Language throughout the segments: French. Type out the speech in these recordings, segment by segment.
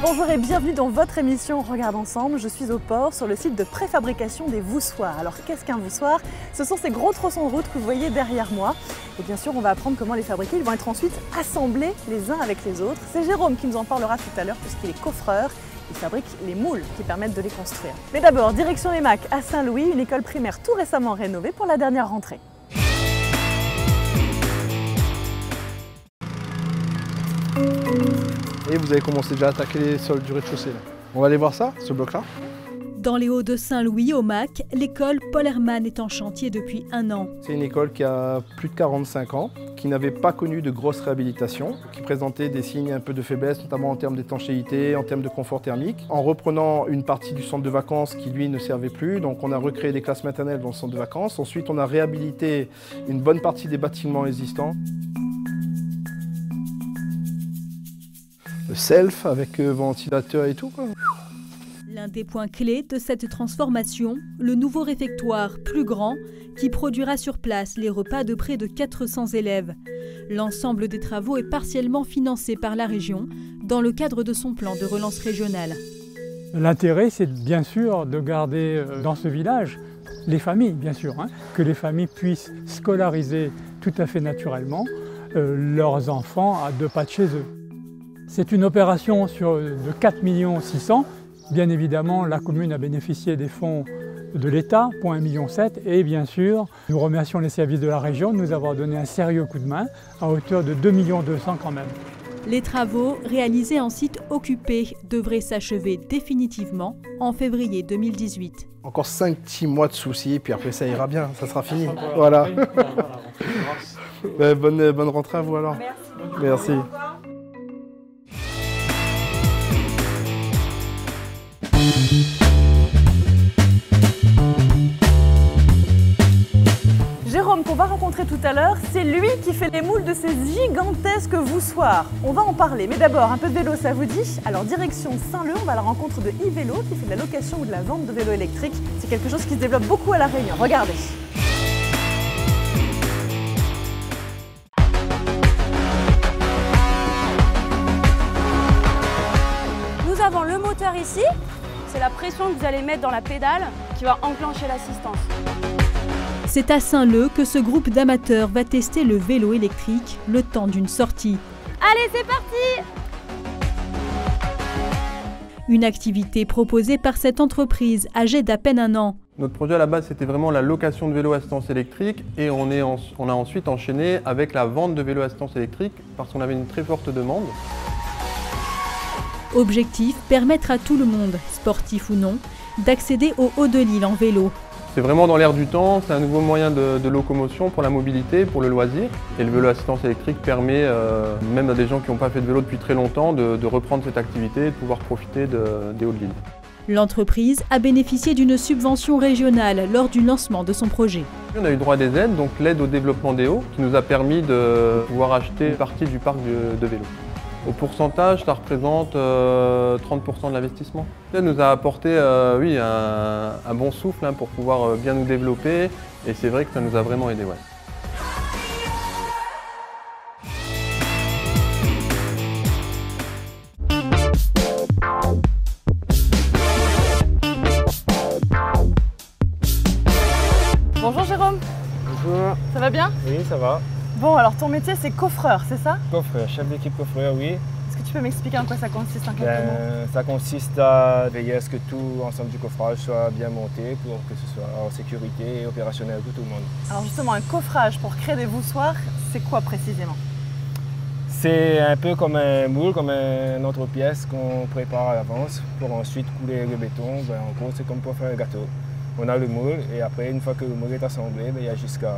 Bonjour et bienvenue dans votre émission Regarde ensemble. Je suis au port sur le site de préfabrication des voussoirs. Alors qu'est-ce qu'un voussoir? Ce sont ces gros tronçons de route que vous voyez derrière moi. Et bien sûr, on va apprendre comment les fabriquer. Ils vont être ensuite assemblés les uns avec les autres. C'est Jérôme qui nous en parlera tout à l'heure puisqu'il est coffreur. Il fabrique les moules qui permettent de les construire. Mais d'abord, direction les Macs à Saint-Louis, une école primaire tout récemment rénovée pour la dernière rentrée. Et vous avez commencé déjà à attaquer les sols du rez-de-chaussée. On va aller voir ça, ce bloc-là. Dans les Hauts de Saint-Louis, au MAC, l'école Paul Hermann est en chantier depuis 1 an. C'est une école qui a plus de 45 ans, qui n'avait pas connu de grosse réhabilitation, qui présentait des signes un peu de faiblesse, notamment en termes d'étanchéité, en termes de confort thermique. En reprenant une partie du centre de vacances qui, lui, ne servait plus, donc on a recréé des classes maternelles dans le centre de vacances. Ensuite, on a réhabilité une bonne partie des bâtiments existants. Le self avec ventilateur et tout, quoi. L'un des points clés de cette transformation, le nouveau réfectoire plus grand qui produira sur place les repas de près de 400 élèves. L'ensemble des travaux est partiellement financé par la région dans le cadre de son plan de relance régionale. L'intérêt, c'est bien sûr de garder dans ce village les familles, bien sûr, que les familles puissent scolariser tout à fait naturellement leurs enfants à 2 pas de chez eux. C'est une opération de 4 600 000. Bien évidemment, la commune a bénéficié des fonds de l'État pour 1,7 million et bien sûr, nous remercions les services de la région de nous avoir donné un sérieux coup de main à hauteur de 2,2 millions quand même. Les travaux réalisés en site occupé devraient s'achever définitivement en février 2018. Encore 5-6 mois de soucis, puis après ça ira bien, ça sera fini. Voilà. Bonne rentrée à vous alors. Merci. Jérôme, qu'on va rencontrer tout à l'heure, c'est lui qui fait les moules de ces gigantesques voussoirs. On va en parler, mais d'abord, un peu de vélo, ça vous dit? Alors direction Saint-Leu, on va à la rencontre de e-vélo qui fait de la location ou de la vente de vélos électriques. C'est quelque chose qui se développe beaucoup à La Réunion. Regardez. Nous avons le moteur ici. C'est la pression que vous allez mettre dans la pédale qui va enclencher l'assistance. C'est à Saint-Leu que ce groupe d'amateurs va tester le vélo électrique le temps d'une sortie. Allez, c'est parti! Une activité proposée par cette entreprise âgée d'à peine 1 an. Notre projet à la base, c'était vraiment la location de vélos à assistance électrique et on a ensuite enchaîné avec la vente de vélos à assistance électrique parce qu'on avait une très forte demande. Objectif, permettre à tout le monde, sportif ou non, d'accéder au haut de l'île en vélo. C'est vraiment dans l'air du temps, c'est un nouveau moyen de locomotion pour la mobilité, pour le loisir. Et le vélo à assistance électrique permet, même à des gens qui n'ont pas fait de vélo depuis très longtemps, de reprendre cette activité et de pouvoir profiter des hauts de l'île. L'entreprise a bénéficié d'une subvention régionale lors du lancement de son projet. On a eu droit à des aides, donc l'aide au développement des hauts, qui nous a permis de pouvoir acheter une partie du parc de vélos. Au pourcentage, ça représente 30% de l'investissement. Ça nous a apporté un bon souffle pour pouvoir bien nous développer et c'est vrai que ça nous a vraiment aidé. Ouais. Bonjour Jérôme. Bonjour. Ça va bien? Oui, ça va. Bon, alors ton métier c'est coffreur, c'est ça? Coffreur, chef d'équipe coffreur, oui. Est-ce que tu peux m'expliquer en quoi ça consiste en quelques mots? Ça consiste à veiller à ce que tout l'ensemble du coffrage soit bien monté pour que ce soit en sécurité et opérationnel pour tout le monde. Alors justement, un coffrage pour créer des voussoirs, c'est quoi précisément? C'est un peu comme un moule, comme un autre pièce qu'on prépare à l'avance pour ensuite couler le béton. En gros, c'est comme pour faire un gâteau. On a le moule et après, une fois que le moule est assemblé, il y a jusqu'à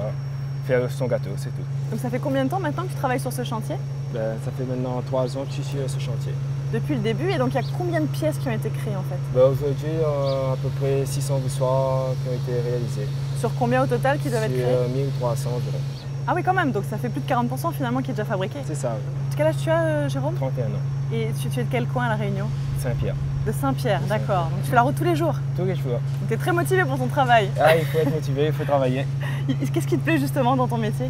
faire son gâteau, c'est tout. Donc ça fait combien de temps maintenant que tu travailles sur ce chantier? Ça fait maintenant 3 ans que je suis sur ce chantier. Depuis le début, et donc il y a combien de pièces qui ont été créées en fait? Aujourd'hui, à peu près 600 voussoirs qui ont été réalisés. Sur combien au total qui doivent être créés? 1300 environ. Ah oui quand même, donc ça fait plus de 40% finalement qui est déjà fabriqué. C'est ça. Quel âge tu as Jérôme? 31 ans. Et tu es de quel coin à La Réunion? Saint-Pierre. De Saint-Pierre, d'accord. Donc tu fais la route tous les jours? Tous les jours. Donc tu es très motivé pour ton travail. Ah, il faut être motivé, il faut travailler. Qu'est-ce qui te plaît justement dans ton métier?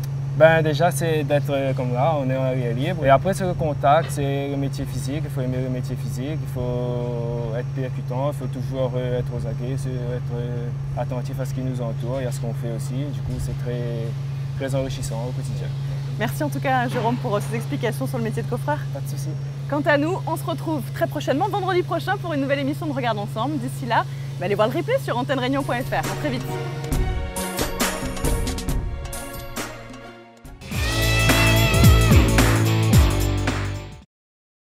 Déjà, c'est d'être comme là, on est en air libre. Et après, c'est le contact, c'est le métier physique. Il faut aimer le métier physique, il faut être percutant, il faut toujours être aux aguets, être attentif à ce qui nous entoure et à ce qu'on fait aussi. Du coup, c'est très enrichissant au quotidien. Merci en tout cas, Jérôme, pour ces explications sur le métier de coffreur. Pas de souci. Quant à nous, on se retrouve très prochainement, vendredi prochain, pour une nouvelle émission de Regarde Ensemble. D'ici là, allez voir le replay sur antennereunion.fr. À très vite.